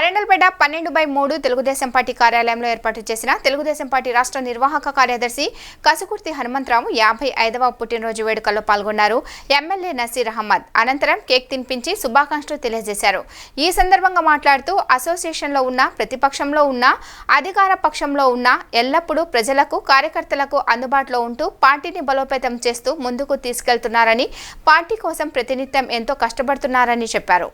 Arundelpet 12/3 Telugu Desam party కార్యాలయంలో ఏర్పాటు చేసిన తెలుగుదేశం పార్టీ రాష్ట్ర నిర్వాహక కార్యదర్శి కసుకుర్తి హనుమంతరావు 55వ పుట్టినరోజు వేడుకల్లో పాల్గొన్నారు. ఎమ్మెల్యే నసీర్ అహ్మద్ అనంతరం కేక్ తినిపించి శుభాకాంక్షలు తెలియజేశారు. ఈ సందర్భంగా మాట్లాడుతూ అసోసియేషన్లో ఉన్న, ప్రతిపక్షంలో ఉన్న, అధికార పక్షంలో ఉన్న ఎల్లప్పుడూ ప్రజలకు, కార్యకర్తలకు అందుబాటులో ఉంటూ పార్టీని బలోపేతం చేస్తూ ముందుకు తీసుకెళ్తున్నారని, పార్టీ కోసం ప్రతినిత్యం ఎంతో కష్టపడుతున్నారని చెప్పారు.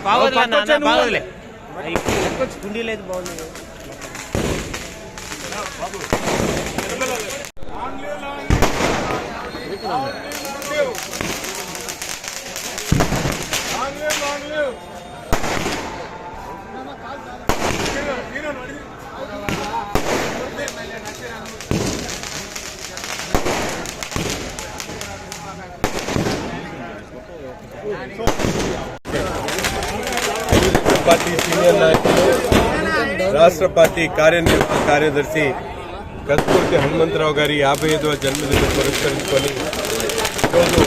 బాగోదులే గుండీ లేదు బాగుంది. పార్టీ సీనియర్ నాయకులు, రాష్ట్ర పార్టీ కార్యనిర్వాహక కార్యదర్శి కసుకుర్తి హనుమంతరావు గారి 55వ జన్మదినం పురస్కరించుకొని ఈరోజు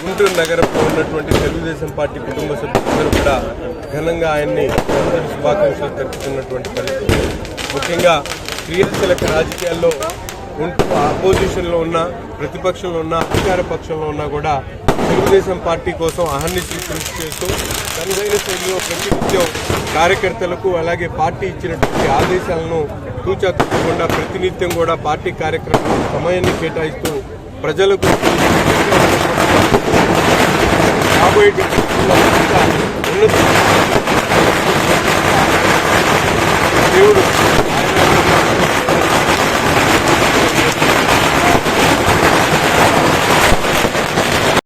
గుంటూరు నగరంలో ఉన్నటువంటి తెలుగుదేశం పార్టీ కుటుంబ సభ్యులందరూ కూడా ఘనంగా ఆయన్ని జన్మదిన శుభాకాంక్షలు తెలుపుతున్నటువంటి పరిస్థితి. ముఖ్యంగా క్రియాశీలక రాజకీయాల్లో ఉంటూ అపోజిషన్లో ఉన్న, ప్రతిపక్షంలో ఉన్న, అధికార పక్షంలో ఉన్నా కూడా తెలుగుదేశం పార్టీ కోసం అహర్నిశలు కృషి చేస్తూ తనదైన శైలిలో ప్రతినిత్యం కార్యకర్తలకు, అలాగే పార్టీ ఇచ్చినటువంటి ఆదేశాలను తూచా తప్పకుండా ప్రతినిత్యం కూడా పార్టీ కార్యక్రమాలకు సమయాన్ని కేటాయిస్తూ ప్రజలకు రాబోయే ఉన్నత దేవుడు